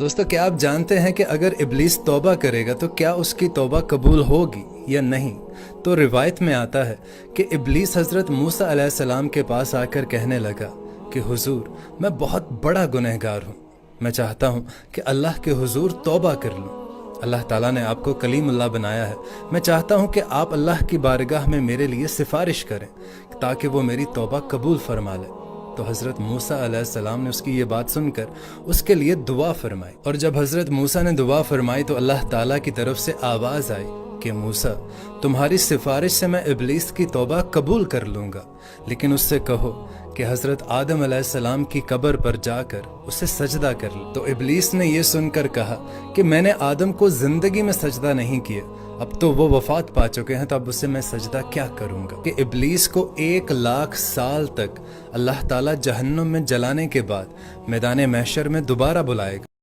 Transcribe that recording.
دوستو کیا آپ جانتے ہیں کہ اگر ابلیس توبہ کرے گا تو کیا اس کی توبہ قبول ہوگی یا نہیں؟ تو روایت میں آتا ہے کہ ابلیس حضرت موسیٰ علیہ السلام کے پاس آ کر کہنے لگا کہ حضور میں بہت بڑا گنہگار ہوں، میں چاہتا ہوں کہ اللہ کے حضور توبہ کر لوں۔ اللہ تعالیٰ نے آپ کو کلیم اللہ بنایا ہے، میں چاہتا ہوں کہ آپ اللہ کی بارگاہ میں میرے لیے سفارش کریں تاکہ وہ میری توبہ قبول فرما لے۔ تو حضرت موسیٰ علیہ السلام نے اس کی یہ بات سن کر اس کے لیے دعا فرمائی، اور جب حضرت موسیٰ نے دعا فرمائی تو اللہ تعالیٰ کی طرف سے آواز آئی کہ موسیٰ تمہاری سفارش سے میں ابلیس کی توبہ قبول کر لوں گا، لیکن اس سے کہو کہ حضرت آدم علیہ السلام کی قبر پر جا کر اسے سجدہ کر لے۔ تو ابلیس نے یہ سن کر کہا کہ میں نے آدم کو زندگی میں سجدہ نہیں کیا، اب تو وہ وفات پا چکے ہیں، تو اب اسے میں سجدہ کیا کروں گا؟ کہ ابلیس کو 1,00,000 سال تک اللہ تعالیٰ جہنم میں جلانے کے بعد میدان محشر میں دوبارہ بلائے گا۔